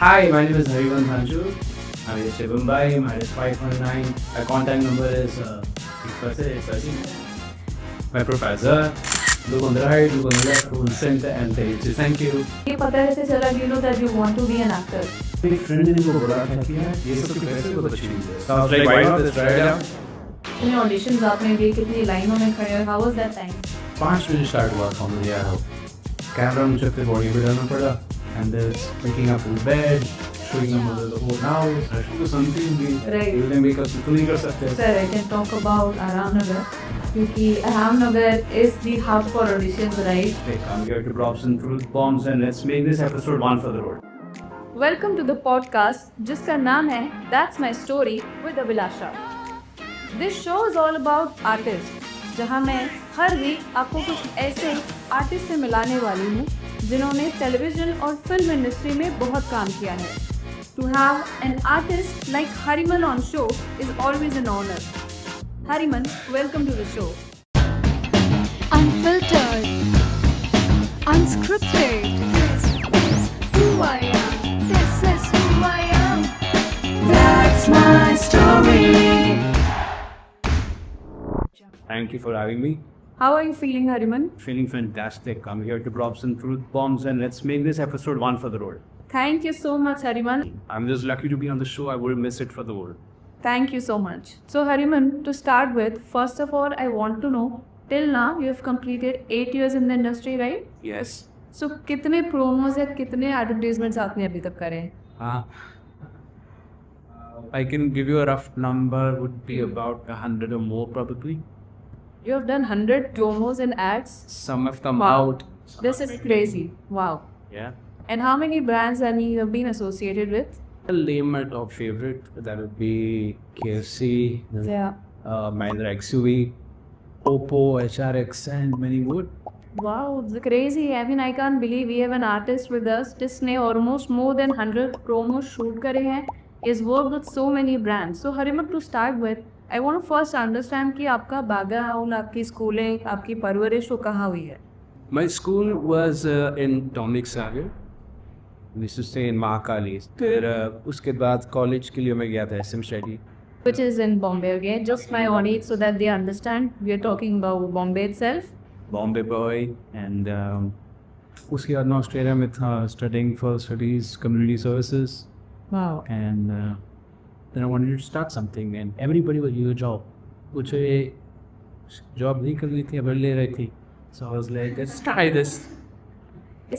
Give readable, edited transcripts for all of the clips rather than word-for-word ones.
Hi, my name is Harivan Thanju. I'm in Mumbai. My is 519. My contact number is my professor. Look on the right, look on the left, look on the center, and thank you. ये पता कैसे चला कि you know that you want to be an actor? मेरी friend ने मुझे बोला था कि यार ये सब कैसे बहुत अच्छी चीज़ है. So I was like, why not? Let's try it out. कितने auditions आपने दिए, कितनी लाइनों में खड़े हुए? How was that time? 5 बजे स्टार्ट हुआ था मुझे यार. कैमरा मुझे अपने बॉडी पे डालना पड़ा. And there's waking up in bed, showing them the whole house. I should do something. Right. We will make us नहीं कर सकते. Sir, I can talk about Aram Nagar क्योंकि Aram Nagar is the hub for auditions, right? I'm here to drop some truth bombs and let's make this episode one for the road. Welcome to the podcast जिसका नाम है That's My Story with Abhilasha. This show is all about artists, जहाँ मैं हर week आपको कुछ ऐसे artist से मिलाने वाली हूँ जिन्होंने टेलीविजन और फिल्म इंडस्ट्री में बहुत काम किया है. To have an artist like Hariman on show is always an honor. Hariman, welcome to the show. Unfiltered, unscripted. This is who I am. This is who I am. That's my story. Thank you for having me. How are you feeling, Hariman? Feeling fantastic. I'm here to drop some truth bombs and let's make this episode one for the road. Thank you so much, Hariman. I'm just lucky to be on the show. I wouldn't miss it for the world. Thank you so much. So, Hariman, to start with, first of all, I want to know, till now, you have completed 8 years in the industry, right? Yes. So, कितने promos या कितने advertisements आपने अभी तक करे हैं? I can give you a rough number. Would be about 100 or more probably. You have done 100 promos and ads. Some have come Wow. out. This is crazy. Wow. Yeah. And how many brands have you been associated with? I'll name my top favorite. That would be KFC, Yeah. Mahindra XUV, Oppo, HRX, and many more. Wow, it's crazy. I mean, I can't believe we have an artist with us जिसने almost more than 100 promos shoot करे हैं. Is worked with so many brands. So Hariman, to start with, I want to first understand कि आपका background, आपकी schooling, आपकी परवरिश वो कहाँ हुई है? My school was in Dominic Sagar. We used to stay in Mahakali. फिर उसके बाद college के लिए मैं गया था SM Shetty. Which is in Bombay again. Just my audience so that they understand. We are talking about Bombay itself. Bombay boy. And उसके बाद मैं ऑस्ट्रेलिया में था studying for studies community services. Wow. And then I wanted to start something and everybody was doing a job. मुझे job नहीं करनी थी, अब ले रही थी. So I was like, let's try this.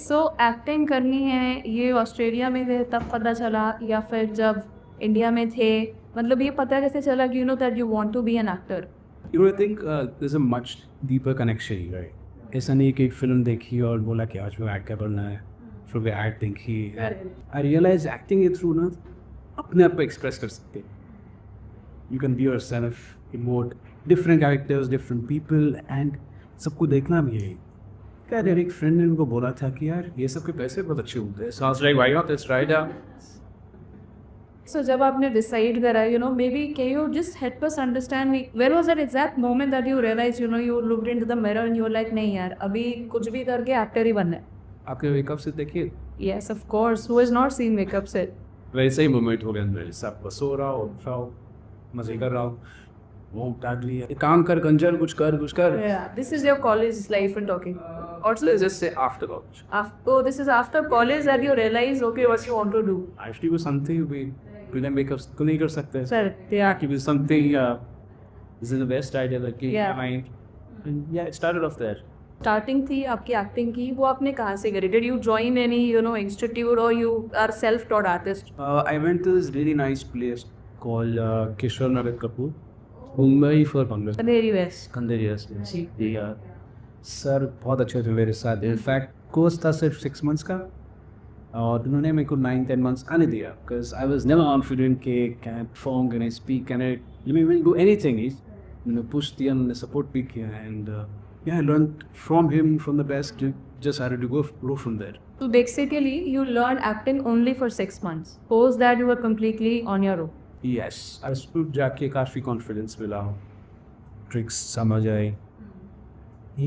So acting करनी है ये ऑस्ट्रेलिया में थे तब पता चला या फिर जब इंडिया में थे, मतलब ये पता कैसे चला कि you know that you want to be an actor? You know, I think there's a much deeper connection, right? ऐसा नहीं कि एक फिल्म देखी और बोला कि आज मैं एक्ट करना है, फिर मैं एक्ट देखी. I realized acting के थ्रू ना अपने आप को एक्सप्रेस कर सकते. You can be yourself, emote different characters, different people, and सबको देखना भी है. क्या यार एक फ्रेंड ने उनको बोला था कि यार ये सब के पैसे बहुत अच्छे होते हैं. So I was like, why not? Let's try it out. So जब आपने डिसाइड करा, you know, maybe can you just help us understand me, where was that exact moment that you realized, you know, you looked into the mirror and you were like, नहीं यार अभी कुछ भी करके actor ही बनना है? आपके वेकअप से देखिए Yes, of course. Who has not seen makeup set? वैसे ही मोमेंट हो गया मेरे साथ. बस सो रहा हो, उठ रहा हो, मजे कर रहा हो, वो उठाट लिया, काम कर कंजर, कुछ कर. Yeah, this is your college life and talking. Or let's just say after college. Oh, this is after college that you realize, okay, what you want to do. Actually, was something we बिना makeup को नहीं कर सकते. Sir, yeah. It was something. This is the best idea that came Yeah. to my mind. And yeah, it started off there. Starting थी आपकी acting की, वो आपने कहाँ से करी? Did you join any, you know, institute or you are self-taught artist? I went to this really nice place called Kishore Nagar Kapoor, Mumbai for Congress. Kanderi West. Kanderi West. Yeah. Sir बहुत अच्छे थे मेरे साथ. In fact course था सिर्फ 6 months का और उन्होंने मेरे को 9-10 months आने दिया because I was never confident कि can I perform, can I speak, can I do anything. उन्होंने पुश दिया, उन्होंने सपोर्ट भी किया and yeah, I learned from him, from the best. Just had to go from there. So basically, you learned acting only for 6 months. Post that you were completely on your own. Yes, I school जाके काफ़ी confidence मिला, tricks समझ आए,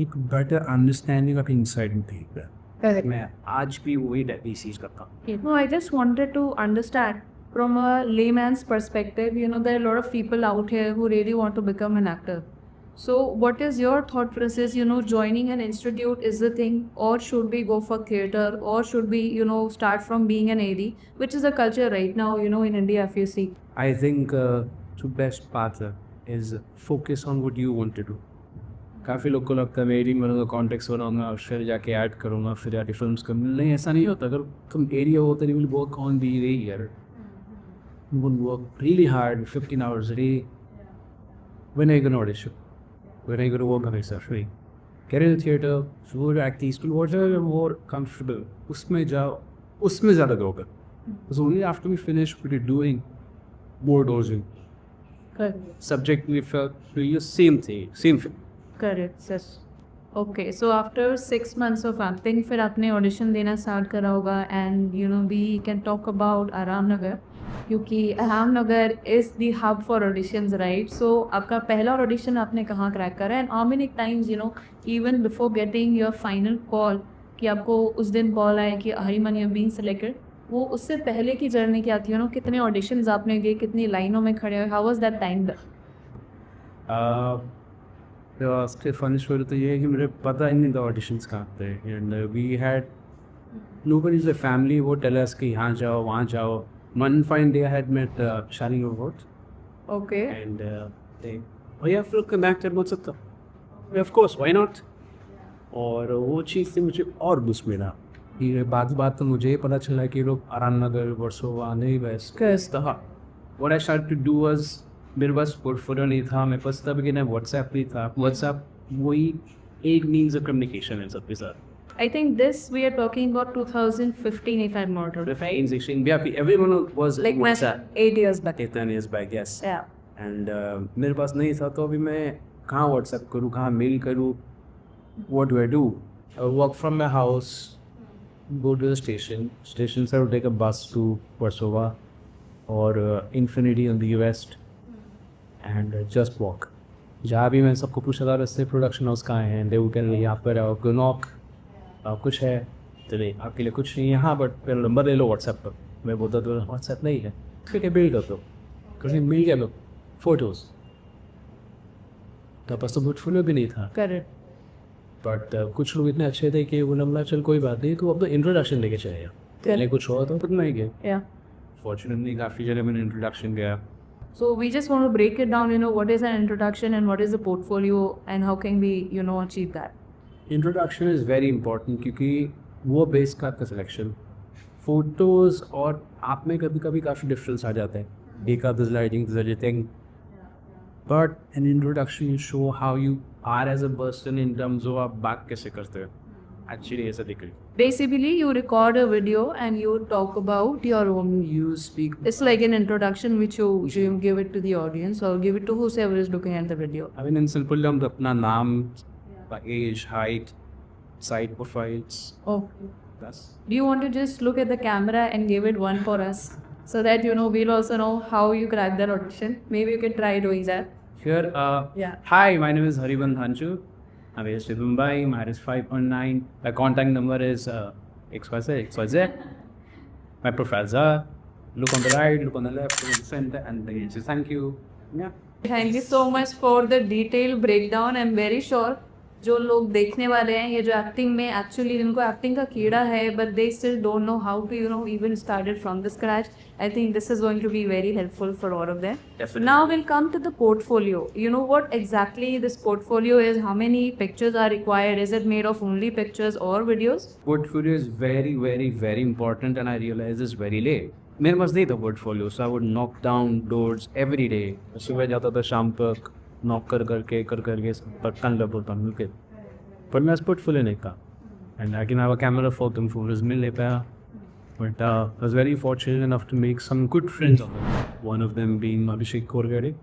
एक better understanding of inside थी. Correct. मैं आज भी वही इस चीज़ करता हूँ. No, I just wanted to understand from a layman's perspective, there are a lot of people out here who really want to become an actor. So, what is your thought process? Joining an institute is the thing, or should we go for theater, or should we, start from being an AD, which is a culture right now, in India, if you see. I think the best path is focus on what you want to do. काफ़ी लोग को लगता है मैं adding बनूंगा, context बनाऊंगा और फिर जाके ऐड करूंगा, फिर जाके फिल्म्स कर. नहीं, ऐसा नहीं होता. अगर तुम एरिया हो तो you will work on the area. You will work really hard, 15 hours a day. When are you going to audition? When are you going to work on yourself? Right? Get in the theater, go to acting school, whatever you're more comfortable. उसमें जाओ, उसमें ज़्यादा grow कर. Because only after we finish what you're doing, more dosing. Correct. Subject we felt doing the same thing, same thing. Correct, yes. Okay, so after 6 months of acting, फिर आपने audition देना start करा होगा, and we can talk about Aram Nagar, क्योंकि Aram Nagar is the hub for auditions, right? So आपका पहला audition आपने कहाँ crack करा, and how many times even before getting your final call कि आपको उस दिन call आए कि हरिमन you being selected, वो उससे पहले की जर्नी क्या थी? कितने auditions आपने दिए, कितनी लाइनों में खड़े हुए, how was that time there? उसके फन स्टोरी तो ये है कि मुझे पता ही नहीं था ऑडिशंस कहाँ थे. And we had nobody is a family वो टेल अस कि यहाँ जाओ वहाँ जाओ. One fine day I had met Shani Robot Okay. and they oh yeah फिर connected बोल सकता. Of course why not. और वो चीज़ से मुझे और बुस मिला. ये बात तो मुझे ही पता चला कि लोग आराम नगर वर्सोवा नहीं वेस्ट कैसे था. What I started to do was मेरे पास पोर्टफोलियो नहीं था, मेरे पास तब कि ना व्हाट्सएप नहीं था. व्हाट्सएप वही एक मीन्स ऑफ कम्युनिकेशन है सबके साथ. I think this we are talking about 2015, if I'm not wrong. Everyone was Like my 8 years back. 10 years back, yes. Yeah. And मेरे पास नहीं था, तो अभी मैं कहाँ व्हाट्सएप करूँ, कहाँ मेल करूँ. What do I do? I walk from my house, go to the station से I will take a bus to Warsaw or Infinity on the West and just walk. जहाँ भी मैं सबको पूछा था रस्ते प्रोडक्शन हाउस कहाँ हैं, they will tell me यहाँ पर आओ, knock, कुछ है तो नहीं, आपके लिए कुछ नहीं यहाँ, बट मेरा नंबर ले लो व्हाट्सएप पर. मैं बोलता तो व्हाट्सएप नहीं है, ठीक है बिल्ड कर दो. कहीं मिल गया लो फोटोज़. तो पास तो पोर्टफोलियो भी नहीं था. Correct. बट कुछ लोग इतने अच्छे थे कि उन्होंने बोला चल कोई बात नहीं, तो अब तो इंट्रोडक्शन लेके चाहिए. पहले कुछ हुआ तो नहीं गए. Yeah. फॉर्चुनेटली काफ़ी जगह मैंने इंट्रोडक्शन गया. So we just want to break it down, what is an introduction and what is a portfolio and how can we, achieve that? Introduction is very important क्योंकि वो बेस का आपका selection. Photos और आप में कभी कभी काफ़ी डिफरेंस आ जाता है. एक आप this lighting this everything, but an introduction you show how you are as a person in terms of आप बात कैसे करते हो. एक्चुअली ऐसा दिख रही. Basically, you record a video and you talk about your own. You speak. It's like an introduction which you give it to the audience or give it to whoever is looking at the video. I mean, in simple terms, अपना नाम, age, height, side profiles. Okay. That's. Do you want to just look at the camera and give it one for us so that we'll also know how you cracked that audition? Maybe you can try doing that. Here. Yeah. Hi, my name is Hariban Thanchu. I'm based in Mumbai. My height is 5.9. My contact number is XYZ. My profiles are look on the right, look on the left, look on the center, and the age. Thank you. Yeah. Thank you so much for the detailed breakdown. I'm very sure जो लोग देखने वाले हैं, ये जो acting में actually जिनको acting का कीड़ा है but they still don't know how to even started from the scratch, I think this is going to be very helpful for all of them. Now will come to the portfolio. What exactly this portfolio is, how many pictures are required, is it made of only pictures और videos? Portfolio is very, very, very important, and I realized this very late. मेरे पास नहीं था portfolio, so I would knock down doors every day. सुबह जाता था शाम तक knock करके बर्तन बोलता मिल के, पर मेरे पास पोर्टफोलियो नहीं था. And I can have a camera for तुम फोटोज मिल नहीं पाया. But I was very fortunate enough to make some good friends of them, one of them being Abhishek Korgade.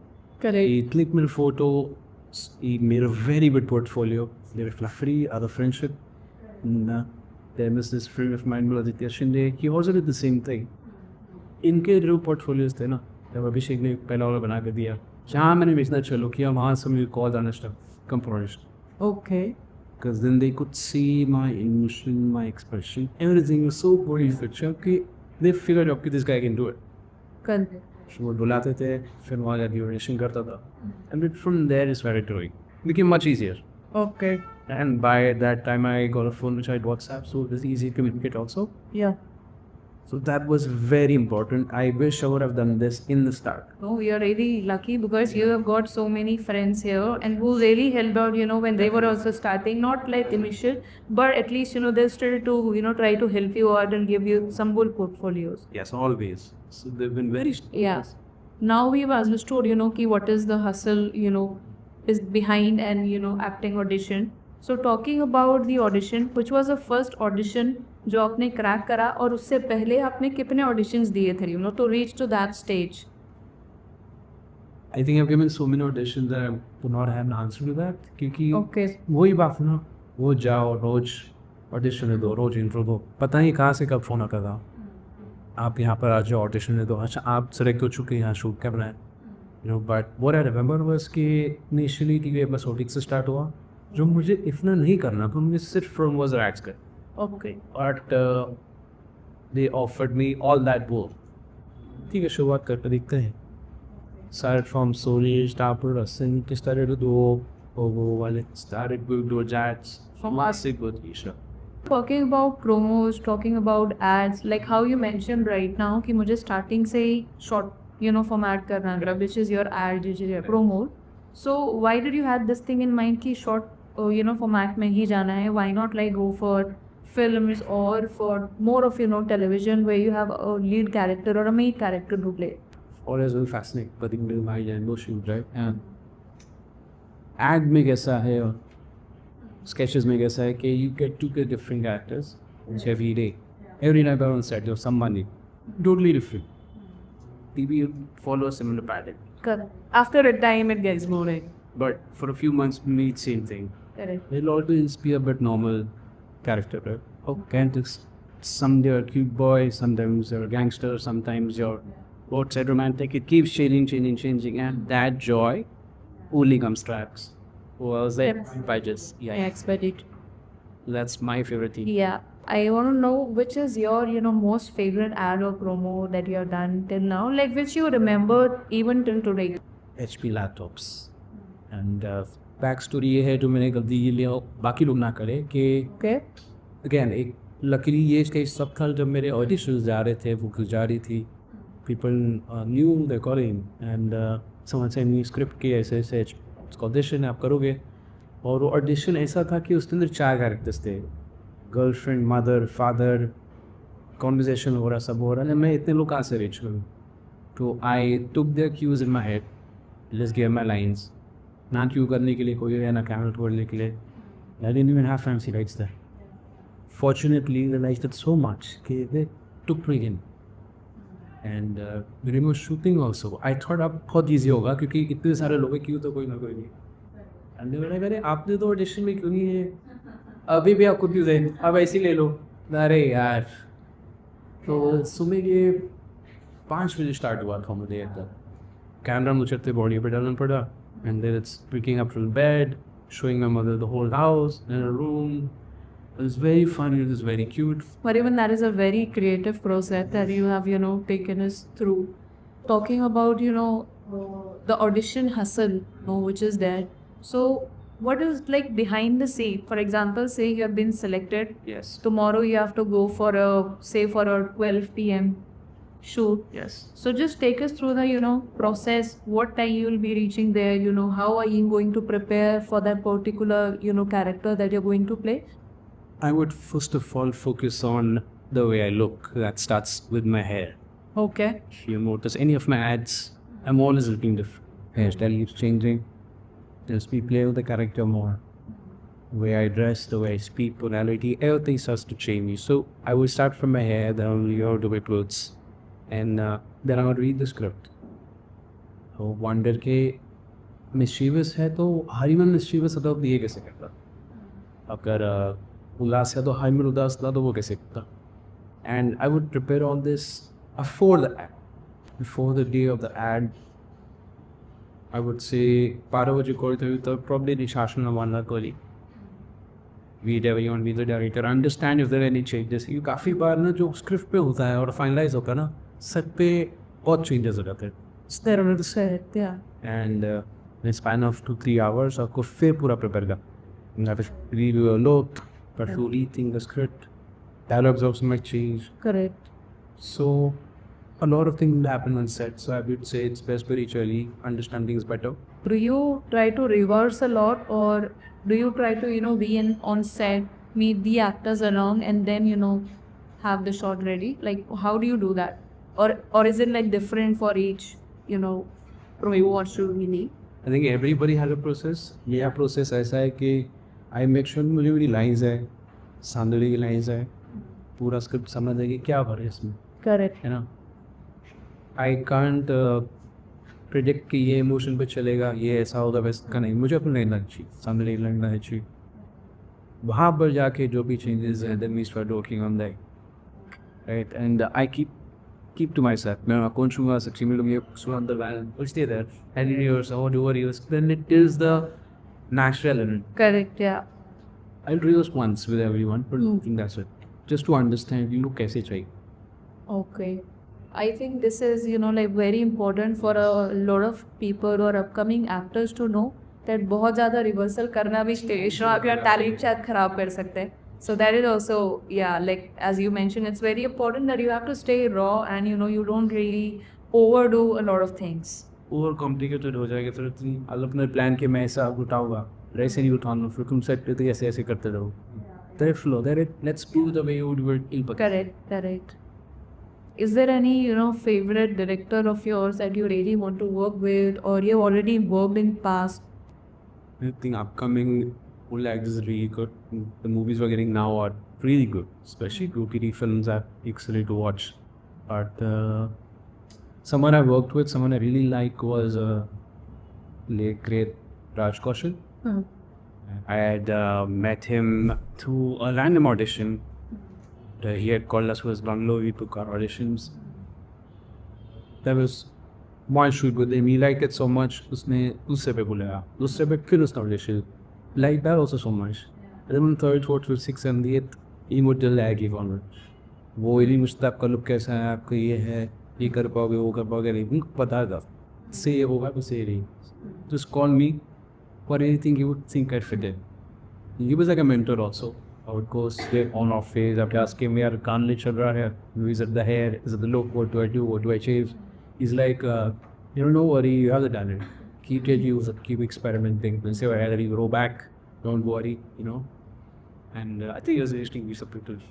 He clicked my photo. He made a very good portfolio. They were free out of friendship. And, there was this friend of mine, Aditya Shinde. He also did the same thing. इनके जो portfolios थे ना, जब अभिषेक ने पहला वाला बना कर दिया, जहाँ मैंने बेचना चालू किया वहाँ से मुझे कॉल आना start. Composition okay. because then they could see my emotion, my expression, everything was so perfect. Okay, they figured okay, this guy can do it. Correct. So वो बुलाते थे, फिर वहाँ जाके ऑडिशन करता था, and it from there is where it going became much easier. Okay. And by that time I got a phone which I had WhatsApp, so it was easy to communicate also. Yeah. So that was very important. I wish I would have done this in the start. No, you're really lucky because you have got so many friends here and who really helped out, when they were also starting, not like initial, but at least, they're still to, try to help you out and give you some good portfolios. Yes, always. So they've been very Yeah. Now we've understood, ki what is the hustle, is behind and, acting audition. So talking about the audition, which was the first audition जो आपने crack करा और उससे पहले आपने कितने auditions दिए थे to reach to that stage? I think I've given so many auditions that I do not have an answer to that. क्योंकि Okay. वही बात है ना, वो जाओ रोज ऑडिशन दो, रोज इंट्रो दो, पता नहीं कहाँ से कब फ़ोन आता था, आप यहाँ पर आ जाओ ऑडिशन दो, अच्छा आप सेलेक्ट हो चुके हैं, यहाँ शूट करना है. But what I remember was कि इनिशियली टीवी एपिसोडिक से स्टार्ट हुआ, जो मुझे इतना नहीं करना था, मुझे सिर्फ फिल्म वाज एक्ट्स कर. Okay. But they offered me all that work. ठीक है, शुरुआत करके देखते हैं. Started from Sony, Started Russell, started to do Ogo, started to do ads. From last week, good Isha. Talking about promos, talking about ads, like how you mentioned right now कि मुझे starting से ही short, format करना था, which is your ad, which is your promo. So why did you have this thing in mind कि short, format में ही जाना है? Why not like go for films or for more of television where you have a lead character or a main character to play? Always been fascinated by the mind and emotions, right? And ad में कैसा है और sketches में कैसा है कि you get to get different characters every day. Every night on set, there's somebody totally different. TV follow a similar pattern. Correct. After a time, it gets boring. But for a few months, we meet same thing. Correct. It'll always be a bit normal character, right? Oh, can't someday you're a cute boy, sometimes you're a gangster, sometimes you're both side romantic. It keeps changing, and that joy only comes to acts. Was that Yep. by just I expect it. That's my favorite thing. Yeah. I want to know which is your, most favorite ad or promo that you have done till now, like which you remember even till today. HP laptops. And backstory ये है जो मैंने गलती ये लिया बाकी लोग ना करें कि Okay. अगेन एक लकीली ये इसका सब था जब मेरे ऑडिशंस जा रहे थे वो जा रही थी people new the calling and समझ से न्यू स्क्रिप्ट की ऐसे ऐसे इसका ऑडिशन आप करोगे और वो ऑडिशन ऐसा था कि उसके अंदर 4 कैरेक्टर्स थे गर्लफ्रेंड मदर फादर कॉन्वर्जेशन हो रहा सब हो रहा है मैं इतने लोग कहाँ से रीच करूँ तो I took there cues in my head let's give my lines ना क्यू करने के लिए कोई है ना कैमरा छोड़ने के लिए I didn't even have fancy rights there fortunately realized it so much कि they took me in and when we were shooting also I thought अब बहुत easy होगा क्योंकि इतने सारे लोग हैं क्यों तो कोई ना कोई नहीं and they were like अरे आपने तो ऑडिशन में क्यों नहीं है अभी भी आपको क्यों दें अब ऐसे ही ले लो अरे यार तो सुबह के 5 बजे स्टार्ट हुआ था मुझे कैमरा मुझे अपने बॉडी पे डालना पड़ा and then it's picking up from bed showing my mother the whole house in a room. It was very funny, it was very cute. But even that is a very creative process that you have, taken us through. Talking about, the audition hustle, which is there. So, what is like behind the scene? For example, say you have been selected. Yes. Tomorrow you have to go for a 12 p.m. shoot. Yes. So just take us through the, process. What time you will be reaching there? How are you going to prepare for that particular, character that you're going to play? I would first of all focus on the way I look. That starts with my hair. Okay. If you notice any of my ads, I'm always looking different. Hairstyle keeps changing. Just we play with the character more. The way I dress, the way I speak, tonality, everything starts to change. So I would start from my hair, then I will go to my clothes. And then I would read the script. So wonder के mischievous है तो हरीमन mischievous है तो ये कैसे करता अगर उदास है तो हरीमन उदास था तो वो कैसे करता and I would prepare all this before the day of the ad. I would say 12 बजे कॉल थी तो probably निशासन वाला Koli meet everyone, meet the director, understand if there are any changes. ये काफ़ी बार ना जो स्क्रिप्ट पे होता है और फाइनलाइज होता है ना, सेट पे बहुत चेंजेस हो जाते हैं. Correct, yeah. And in span of 2-3 hours आपको फिर पूरा प्रिपेयर कर. You have to review a lot, but to rethink the script, dialogues also might change. Correct. So a lot of things will happen on set. So I would say it's best very early, understand things better. Do you try to reverse a lot, or do you try to, be on set, meet the actors along, and then, have the shot ready? Like, how do you do that? Or is it like different for each, from you what should we need? I think everybody has a process. मेरा process ऐसा है कि I make sure मुझे मेरी lines है, सांदली की lines है, पूरा script समझ है कि क्या हो रहा है इसमें, Correct. है ना. I can't predict कि ये emotion पे चलेगा, ये ऐसा होगा वैसा का नहीं. मुझे अपनी line अच्छी, सांदली की line अच्छी. वहाँ पर जाके जो भी changes हैं, then we start working on that. Right, and I keep to myself. मैं कौन छूँगा सच्ची में लोग ये सुन the van, will stay there. And yours, or do what yours. Then it is the natural element. Correct, yeah. I'll rehearse once with everyone, but I think that's it. Just to understand, कैसे चाहिए. Okay. I think this is, like very important for a lot of people or upcoming actors to know that बहुत ज़्यादा reversal करना भी stage show आपका talent शायद खराब कर सकते हैं. So that is also, yeah, like as you mentioned, it's very important that you have to stay raw and you don't really overdo a lot of things. Over complicated हो जाएगा फिर तुम अपने प्लान के मैं ऐसा उठाऊंगा ऐसे नहीं उठाऊंगा फिर तुम सेट पे तो ऐसे ऐसे करते रहो. That flow, let's do the way you would work in. Correct. Is there any, favorite director of yours that you really want to work with, or you've already worked in past? I think upcoming full acts is really good. The movies we're getting now are really good, especially OTT films are excellent to watch. But someone I worked with, someone I really like was late great Raj Kaushal. I had met him through a random audition. He had called us to his bungalow. We took our auditions. There was one shoot with him. He liked it so much. उसने दूसरे पे बुलाया. दूसरे पे फिर उसने audition. Liked that also so much. And then on third, fourth, fifth, sixth, and eighth, he would tell I gave on. वो ही मुझसे आपका लुक कैसा है, आपका ये है, ये कर पाओगे, वो कर पाओगे नहीं. उनको पता था. से ये होगा, तो से नहीं. Just call me for anything you would think I fit in. He was like a mentor also. I would go straight on off phase. After asking me, यार कान नहीं चल रहा है. Is it the hair? Is it the look? What do I do? What do I shave? He's like, don't worry, you have the talent. Keep it used, keep experimenting. Then say whether you grow back, don't worry, And I think it was interesting, supportive.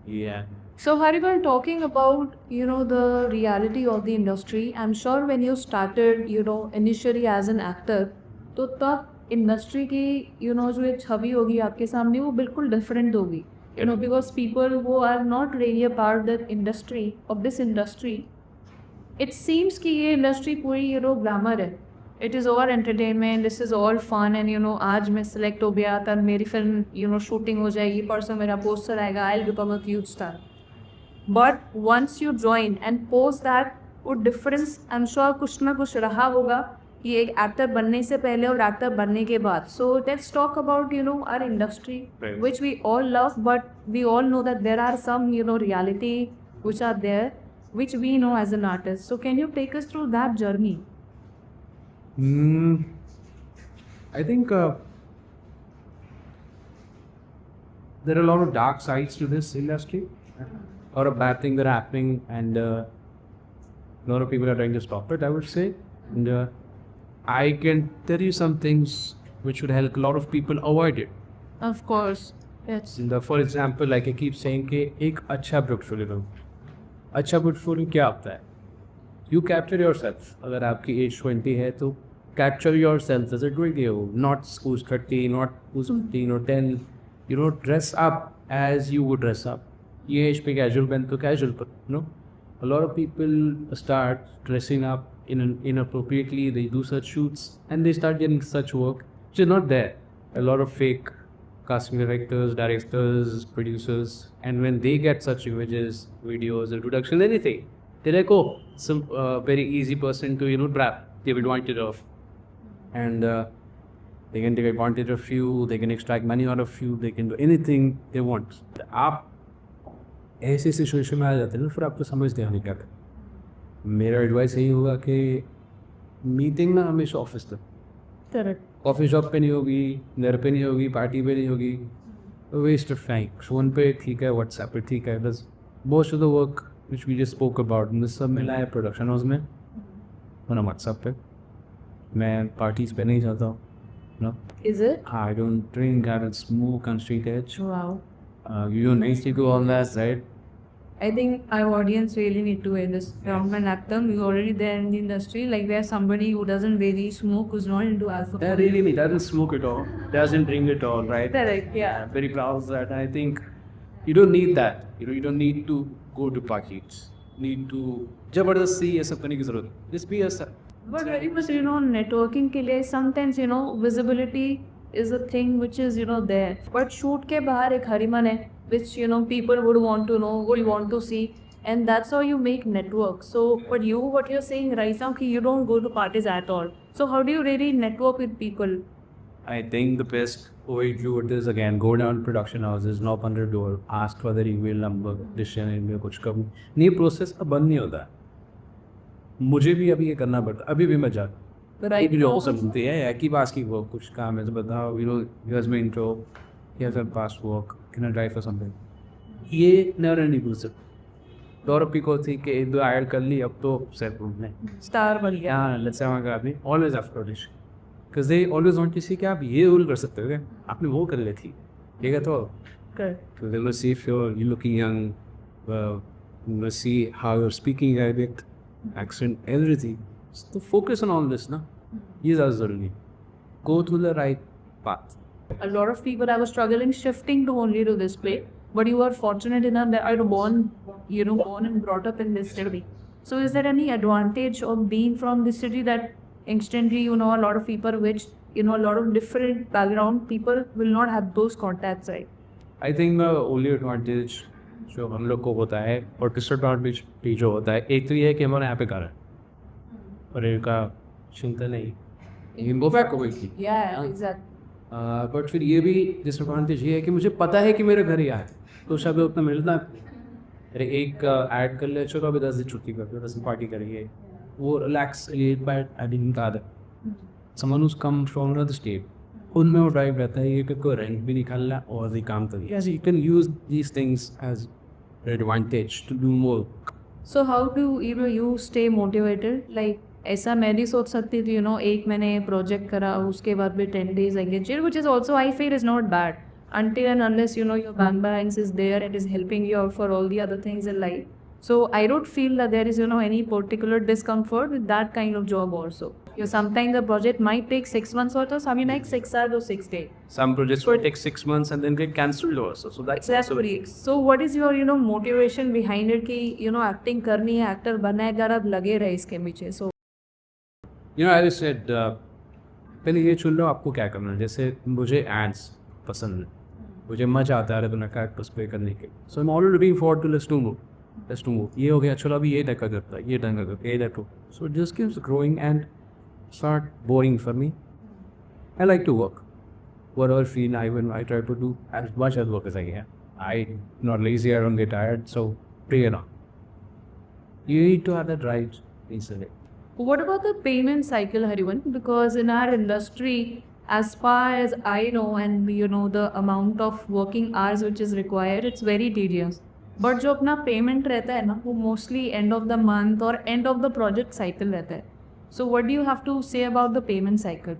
Yeah. So Haribar, talking about, the reality of the industry, I'm sure when you started, initially as an actor, तो तब industry की जो एक छवि होगी आपके सामने वो बिल्कुल डिफरेंट होगी. Because people who are not really a part of that industry, of this industry, it seems कि ये इंडस्ट्री पूरी ग्लैमर है. It is over entertainment, this is all fun and आज मैं सिलेक्ट हो गया तब मेरी फिल्म शूटिंग हो जाएगी, परसों मेरा पोस्टर आएगा, I will become a huge star. But once you join and post that, वो डिफरेंस आई एम श्योर कुछ ना कुछ रहा होगा कि एक एक्टर बनने से पहले और एक्टर बनने के बाद. So let's talk about our industry which we all love, but we all know that there are some reality which are there which we know as an artist. So can you take us through that journey? I think there are a lot of dark sides to this industry. A lot of bad things that are happening, and a lot of people are trying to stop it, I would say. And I can tell you some things which would help a lot of people avoid it. Of course, yes. For example, like I keep saying कि एक अच्छा portfolio. अच्छा portfolio क्या होता है? You capture yourself. अगर आपकी as 20 है तो capture yourself as a 20-year-old, not who's 30, not who's 15 or 10. Dress up as you would dress up. ये एज पे कैजुअल पहन तो कैजुअल पर. A lot of people start dressing up inappropriately. They do such shoots and they start getting such work which is not there. A lot of fake casting directors, producers, and when they get such images, videos, introduction, anything, they're like, oh, some very easy person to, trap, they will want it off. And they can take advantage of you, they can extract money out of you, they can do anything they want. आप ऐसे situation में आ जाते हैं ना, फिर आपको समझते हैं क्या करें. मेरा एडवाइस यही होगा कि मीटिंग ना हमेशा ऑफिस तक, करेक्ट. कॉफ़ी शॉप पे नहीं होगी, घर पे नहीं होगी, पार्टी पे नहीं होगी, वेस्ट ऑफ टाइम. फ़ोन पे ठीक है, व्हाट्सएप पे ठीक है, बस most of the work which we just spoke about सब मिला है प्रोडक्शन हाउस में और व्हाट्सएप पे. मैं पार्टीज़ पे नहीं जाता हूँ. No, Is it? I don't drink, I don't smoke on street as. Wow. You don't need to go on that, right? I think our audience really need to hear this from an actor. You're already there in the industry. Like there's somebody who doesn't really smoke, who's not into alcohol. That really doesn't smoke at all, doesn't drink at all, right? Correct. Yeah. I'm very proud of that. I think you don't need that. You don't need to go to parties. Need to जबरदस्ती ये सब करने की ज़रूरत है. Just be yourself. But very much, networking के लिए sometimes, visibility is a thing which is, there. But shoot के बाहर एक हरिमन है, which, people would want to know, would want to see. And that's how you make network. So, what you're saying right now, कि you don't go to parties at all. So, how do you really network with people? I think the best way to do it is, again, go down to production houses, knock on their door, ask for their email number, decision में कुछ करूँ. नहीं, process अब बंद नहीं होता. मुझे भी अभी ये करना पड़ता. अभी भी मैं जा Right. भी हो सकती है कि पास की वो कुछ काम है तो बताओ. Here's my intro, here's my past work, can I try for something. ये never ending process. गौरव को थी कि एक दो ऐड कर ली, अब तो सेट ने Star बन गया. Yeah, let's say मैं अभी always after audition, because they always want to see कि आप ये रोल कर सकते हो क्या, आपने वो कर ली थी, ठीक है. तो Correct. they will see if you're looking young, will see how you're speaking, dialect, accent, everything. So focus on all this ना, ये ज़्यादा ज़रूरी है. Go through the right path. A lot of people are struggling shifting to only to this play, but you are fortunate enough that are born and brought up in this city. So is there any advantage of being from this city that instantly a lot of people which a lot of different background people will not have those contacts, right? I think the only advantage जो हम लोग को होता है और disadvantage भी जो होता है, एक तो ये है कि हमारे यहाँ पे घर है और इनका चिंता नहीं, इनको फैक हो गई थी. Yeah, exactly. बट फिर ये भी डिसएडवांटेज ये है कि मुझे पता है कि मेरे घर ही आए तो सब उतना मिलना. अरे एक ऐड कर ले, चलो अभी 10 दिन छुट्टी कर दो, 10 दिन पार्टी करेंगे, वो रिलैक्स बाय एडिंग का आदत. Someone whose come from another state, उनमें वो ड्राइव रहता है ये कि कोई रेंट भी निकालना और भी काम करिए. Yes, you can use these things as advantage to do more. So how do you stay motivated? Like ऐसा मैं भी सोच सकती थी एक मैंने प्रोजेक्ट करा उसके बाद भी 10 days engaged, which is also I feel is not bad until and unless your bank balance is there and is helping you out for all the other things in life. So I don't feel that there is any particular discomfort with that kind of job also. Sometimes the project might take 6 months or so, something like 6 hours or 6 days. Some projects will take 6 months and then get cancelled also. So that's also Exactly. So what is your motivation behind it कि acting करनी है, actor बनना है, अगर आप लगे रहे इसके पीछे. So as I said, पहले ये चुन लो आपको क्या करना है. जैसे मुझे एड्स पसंद है, मुझे मजा आता है अपना कैरेक्टर्स प्ले करने के. So I am already looking forward to let's do move. ये हो गया, चलो अभी ये ढका करता है, ये ढंगा करता है, ये देखो. So just keeps growing and start boring for me. I like to work. Whatever feel I try to do as much as work as I can. I'm not lazy, I don't get tired, so bring it on. You need to have that right recently. what about the payment cycle, Harivan? Because in our industry, as far as I know, and the amount of working hours which is required, it's very tedious. But जो अपना payment रहता है ना, वो mostly end of the month or end of the project cycle रहता है. So what do you have to say about the payment cycle?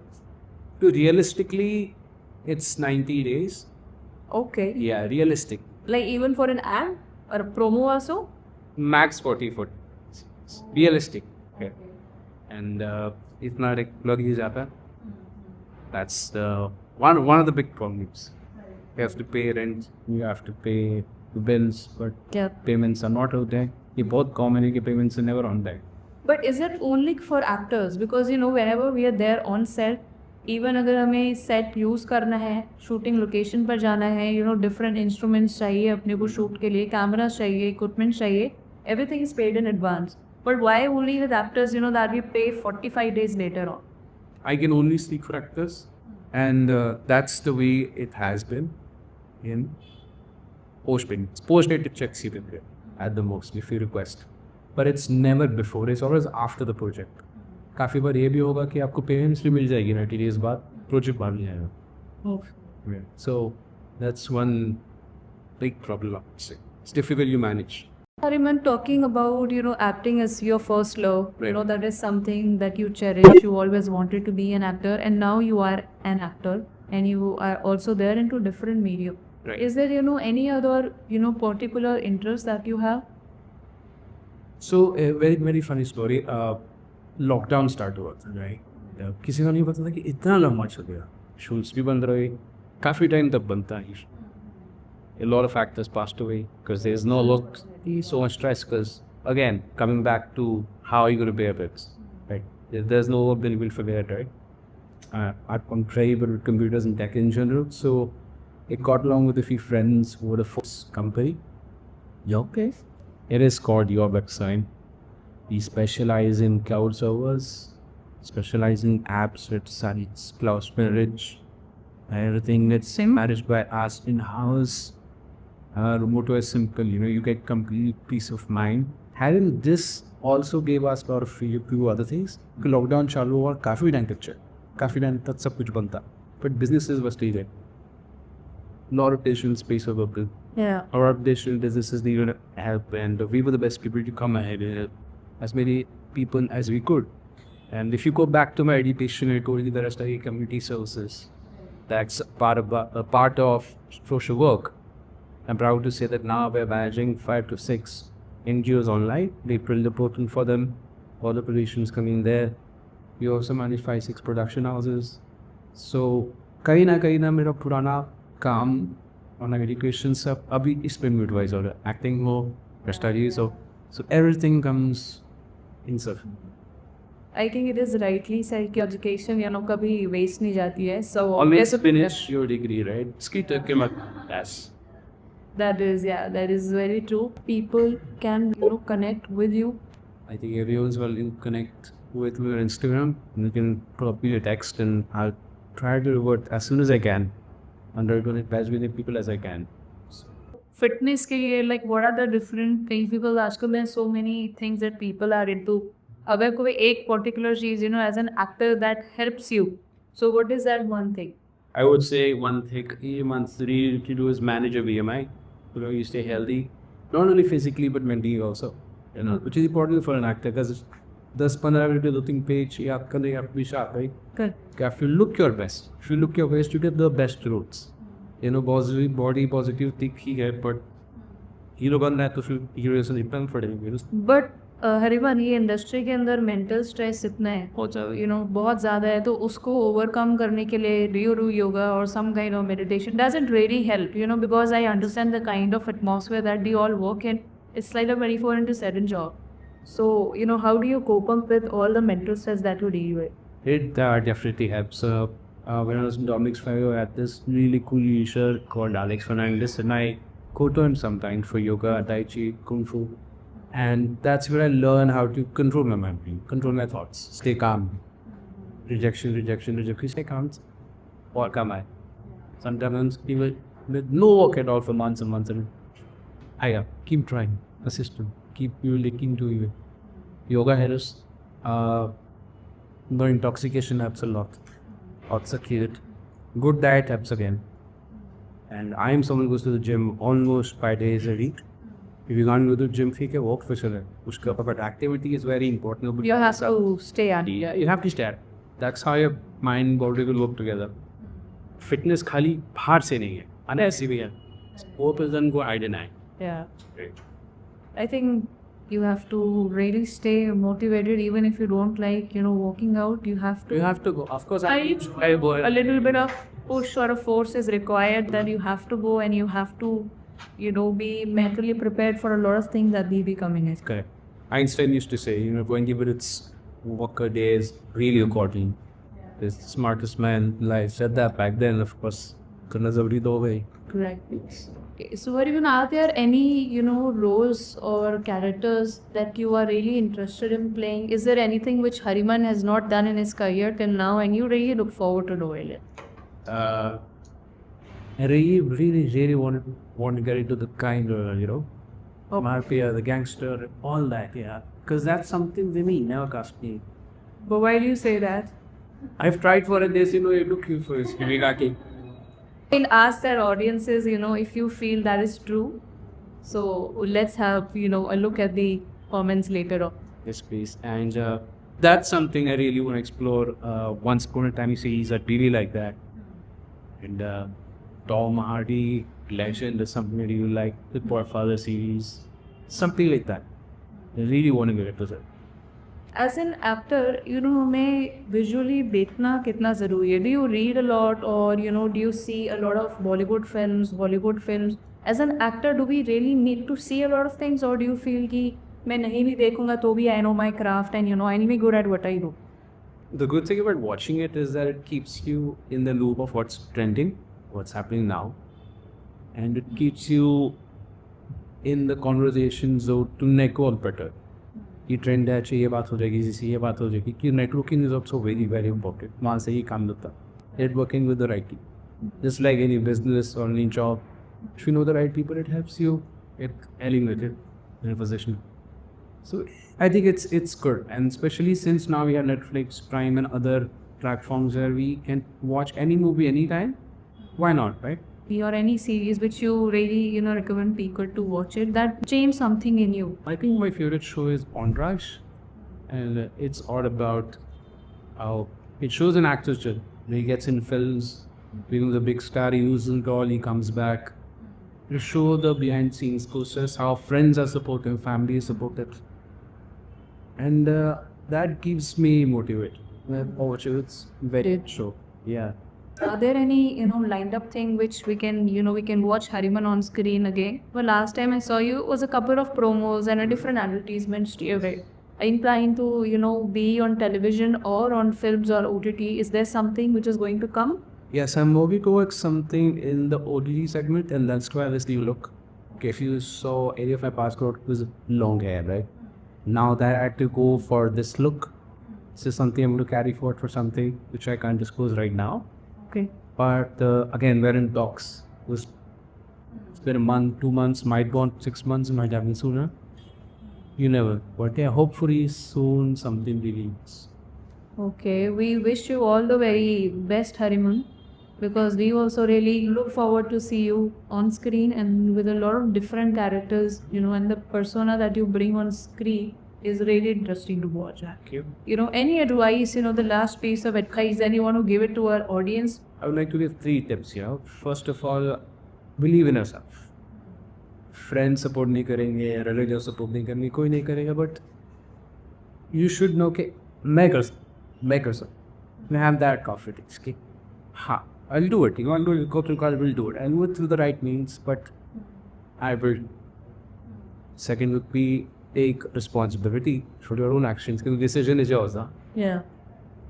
So realistically, it's 90 days. Okay. Yeah, realistic. Like even for an ad or a promo also? Max 40 foot. Realistic. Okay. And if not like plug is happen, that's the one of the big problems. You have to pay rent, you have to pay the bills, but Yeah. payments are not out there. ये बहुत common है कि payments are never on time. But is it only for actors? Because whenever we are there on set, even अगर हमें set use करना है, shooting location पर जाना है, different instruments चाहिए अपने को shoot के लिए, cameras चाहिए, equipment चाहिए, everything is paid in advance. But why only with actors, that we pay 45 days later on? I can only speak for actors. And that's the way it has been in post-paid. Post-paid checks you can get at the most if you request. But it's never before, it's always after the project. काफ़ी बार ये भी होगा कि आपको payments भी मिल जाएगी 90 days बाद, project बाहर नहीं आएगा. So that's one big problem, I would say. It's difficult to manage. Hariman, talking about, acting as your first love, Right. that is something that you cherish. You always wanted to be an actor, and now you are an actor, and you are also there into different medium. Right. Is there, any other, particular interest that you have? So a very very funny story. Lockdown start हुआ था, right. किसी को नहीं पता था कि इतना लंबा चल गया. शूट्स भी बंद रहे, काफ़ी टाइम तक बनता है. A lot of actors passed away because there's no so much stress because again coming back to how are you going to pay your bills, right? There's no work that you will forget, right? I'm very good with computers and tech in general, so it got along with a few friends who were the first company. Okay. It is called Your Website. We specialize in cloud servers, specialize in apps, websites, cloud storage, everything that's managed by us in-house. Our motto is simple, you get complete peace of mind. Having this also gave us a lot of few other things. Lockdown चालू हुआ, काफ़ी time तक चल, काफ़ी time तक सब कुछ बनता, but businesses were still there. Lot of additional space available. Yeah. Our additional businesses needed help, and we were the best people to come ahead and help as many people as we could. And if you go back to my education, I told you that I studied community services. That's a part of social work. I'm proud to say that now we're managing 5 to 6 NGOs online. We build the portal for them. All the positions coming there. We also manage 5-6 production houses. So कहीं ना मेरा पुराना काम on education सब अभी इस पे utilize हो रहा है. Acting हो, studies हो. So everything comes in surf. I think it is rightly said कि education कभी waste नहीं जाती है. So Always finish your degree, right? Ski तक के मत. Yes. that is very true. People can connect with you. I think everyone's will connect with me on Instagram. You can drop me a text and I'll try to revert as soon as I can. And I'll connect as many people as I can. Fitness के लिए what are the different things? Because आजकल there are so many things that people are into. अगर कोई एक particular चीज as an actor that helps you. So what is that one thing? I would say one thing you must really to do is manage your BMI. You stay healthy, not only physically but mentally also. Which is important for an actor because 10-15 minute looking page याद करने आप भी sharp, right? Good. If you look your best, you get the best routes. Positive body positive thick ही है, but hero बनना है तो फिर hero से depend पड़ेगा. But हरिमान ये इंडस्ट्री के अंदर मेंटल स्ट्रेस इतना है बहुत ज़्यादा है, तो उसको ओवरकम करने के लिए डू यू डू योगा और some kind of meditation doesn't really help because I understand the kind of atmosphere that we all work in. It's like a 24/7 job. So, how do you cope up with all the mental stress that you deal with? It definitely helps. When I was in Dominic's Fire, I had this really cool teacher called Alex Fernandez, and I go to him sometimes for yoga, tai chi, kung fu. And that's where I learn how to control my memory, control my thoughts, stay calm. Rejection. Stay calm. Or calm I. Sometimes even with no work at all for months and months. I keep trying. Assistant. Keep you looking to you. Yoga helps. No intoxication helps a lot. Lots of cute. Good diet helps again. And I am someone who goes to the gym almost 5 days a week. If you can't go to the gym, ठीक है walk for sure. उसका but activity is very important. You have to stay on. Yeah, you have to stay. That's how your mind body will work together. Fitness खाली बाहर से नहीं है, अंदर से भी है. वो person को I deny. Yeah. Right. I think you have to really stay motivated even if you don't like, working out. You have to. You have to go. Of course, A little bit of push or a force is required that you have to go and you have to, be mentally prepared for a lot of things that will be coming in. Correct. Einstein used to say, 20 minutes walk a day is really important. The smartest man alive said that back then, of course. करना ज़रूरी तो होगा ही. Correct. Okay, so are there any, roles or characters that you are really interested in playing? Is there anything which Hariman has not done in his career till now and you really look forward to doing it? I really want to get into the kind of, mafia, the gangster, all that, yeah. Because that's something they mean, never cast me. But why do you say that? I've tried for it, they say, no, you look cute for it. We'll ask our audiences, if you feel that is true. So let's have, a look at the comments later on. Yes, please. And that's something I really want to explore. Once upon a time, series that really like that. And Tom Hardy, Legend, is something I really like. The Podfather series, something like that. I really want to get into that. As an actor, हमें visually देखना कितना ज़रूरी है? Do you read a lot, or do you see a lot of Bollywood films, Hollywood films? As an actor, do we really need to see a lot of things, or do you feel कि मैं नहीं भी देखूँगा तो भी I know my craft and I'm be good at what I do? The good thing about watching it is that it keeps you in the loop of what's trending, what's happening now, and it keeps you in the conversation zone to network better. ये trend है, अच्छा ये बात हो जाएगी, इससे ये बात हो जाएगी, कि networking is also very very important. वहाँ से ही काम होता है. Networking with the right team, just like any business or any job. If you know the right people, it helps you get elevated in a position. So I think it's good, and especially since now we have Netflix, Prime, and other platforms where we can watch any movie anytime. Why not, right? Or any series which you really, recommend people to watch it, that change something in you? I think my favorite show is Entourage, and it's all about how it shows an actor's journey. He gets in films, being the big star, he loses it all, he comes back. To show the behind scenes process, how friends are supportive, family is supportive, and that keeps me motivated. It's very good show. Yeah. Are there any, lined up thing which we can, we can watch Hariman on screen again? Well, last time I saw you was a couple of promos and a different advertisements to your way. Are you planning to, be on television or on films or OTT? Is there something which is going to come? Yes, I'm moving towards something in the OTT segment, and that's why this new look. Okay, if you saw any of my past growth, it was long hair, right? Now that I had to go for this look, this is something I'm going to carry forward for something which I can't disclose right now. Okay. But again, we're in talks. It's been a month, 2 months, might go on 6 months, might happen sooner. You never. But yeah, hopefully soon something releases. Okay, we wish you all the very best, Hariman, because we also really look forward to see you on screen and with a lot of different characters, and the persona that you bring on screen is really interesting to watch. Thank you. Any advice, the last piece of advice that you want to give it to our audience? I would like to give 3 tips here. First of all, believe in yourself. Friends support नहीं करेंगे, relatives support नहीं करेंगे, कोई नहीं करेगा, but you should know कि मैं कर सकता. I have that confidence कि हाँ, I'll do it. I'll do it. Go through college, will do it. I'll do it through the right means, but I will. Second would be take responsibility for your own actions, because the decision is yours. Yeah.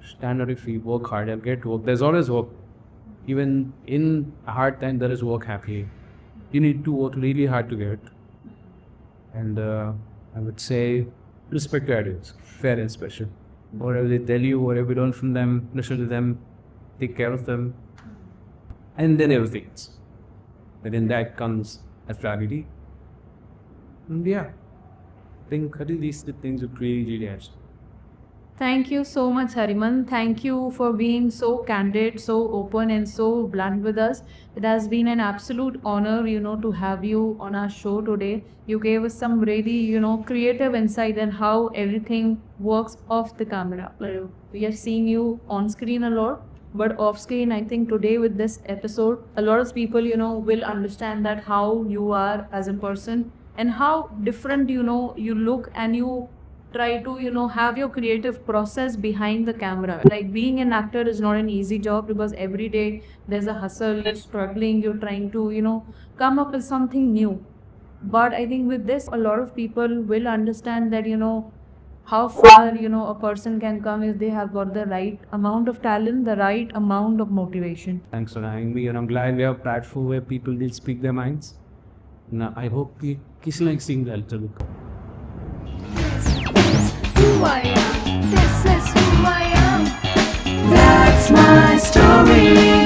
Stand up if you work hard and get work. There's always work. Even in a hard time, there is work happening. You need to work really hard to get it. And I would say respect your ideas, fair and special. Whatever they tell you, whatever you learn from them, listen to them, take care of them, and then everything else. And in that comes a family. And yeah, I think these things would really help. Thank you so much, Hariman. Thank you for being so candid, so open, and so blunt with us. It has been an absolute honor, to have you on our show today. You gave us some really, creative insight on how everything works off the camera. We are seeing you on screen a lot, but off screen, I think today with this episode, a lot of people, will understand that how you are as a person and how different, you look, and you try to, have your creative process behind the camera. Like being an actor is not an easy job, because every day there's a hustle, you're struggling, you're trying to, come up with something new. But I think with this, a lot of people will understand that, how far, a person can come if they have got the right amount of talent, the right amount of motivation. Thanks for having me, and I'm glad we have a platform where people will speak their minds. Now, I hope kids like seeing that too. Who I am, this is who I am. That's my story.